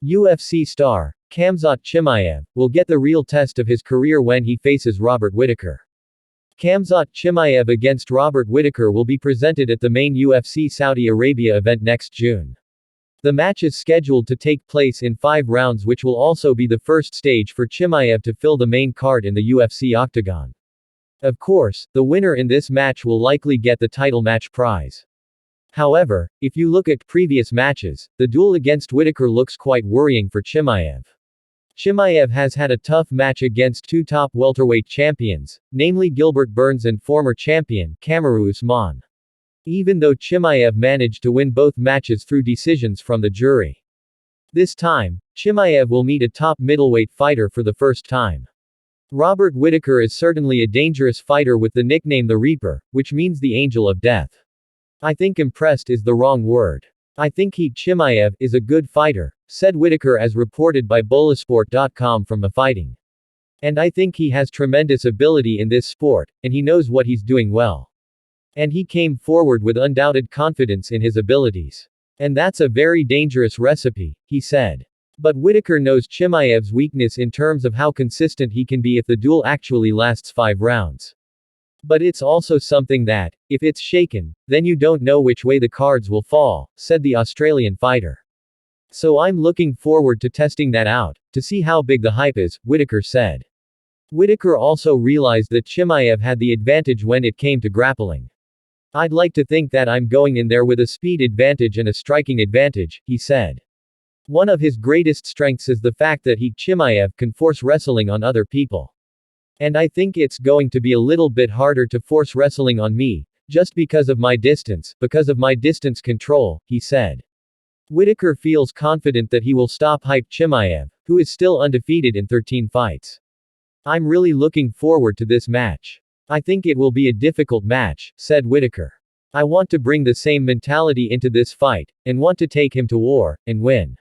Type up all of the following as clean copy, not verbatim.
UFC star, Khamzat Chimaev, will get the real test of his career when he faces Robert Whittaker. Khamzat Chimaev against Robert Whittaker will be presented at the main UFC Saudi Arabia event next June. The match is scheduled to take place in 5 rounds, which will also be the first stage for Chimaev to fill the main card in the UFC octagon. Of course, the winner in this match will likely get the title match prize. However, if you look at previous matches, the duel against Whittaker looks quite worrying for Chimaev. Chimaev has had a tough match against 2 top welterweight champions, namely Gilbert Burns and former champion, Kamaru Usman. Even though Chimaev managed to win both matches through decisions from the jury. This time, Chimaev will meet a top middleweight fighter for the first time. Robert Whittaker is certainly a dangerous fighter with the nickname the Reaper, which means the Angel of Death. I think impressed is the wrong word. I think Chimaev is a good fighter, said Whittaker as reported by Bolasport.com from a fighting. And I think he has tremendous ability in this sport, and he knows what he's doing well. And he came forward with undoubted confidence in his abilities. And that's a very dangerous recipe, he said. But Whittaker knows Chimaev's weakness in terms of how consistent he can be if the duel actually lasts 5 rounds. But it's also something that, if it's shaken, then you don't know which way the cards will fall, said the Australian fighter. So I'm looking forward to testing that out, to see how big the hype is, Whittaker said. Whittaker also realized that Chimaev had the advantage when it came to grappling. I'd like to think that I'm going in there with a speed advantage and a striking advantage, he said. One of his greatest strengths is the fact that Chimaev can force wrestling on other people. And I think it's going to be a little bit harder to force wrestling on me, just because of my distance control, he said. Whittaker feels confident that he will stop Chimaev, who is still undefeated in 13 fights. I'm really looking forward to this match. I think it will be a difficult match, said Whittaker. I want to bring the same mentality into this fight, and want to take him to war, and win.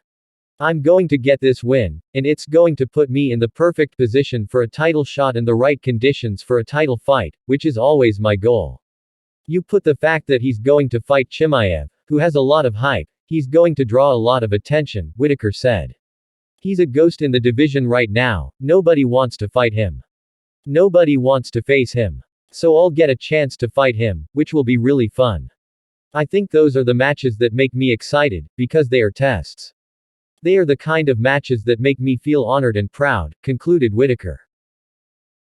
I'm going to get this win, and it's going to put me in the perfect position for a title shot and the right conditions for a title fight, which is always my goal. You put the fact that he's going to fight Chimaev, who has a lot of hype, he's going to draw a lot of attention, Whittaker said. He's a ghost in the division right now, nobody wants to fight him. Nobody wants to face him. So I'll get a chance to fight him, which will be really fun. I think those are the matches that make me excited, because they are tests. They are the kind of matches that make me feel honored and proud, concluded Whittaker.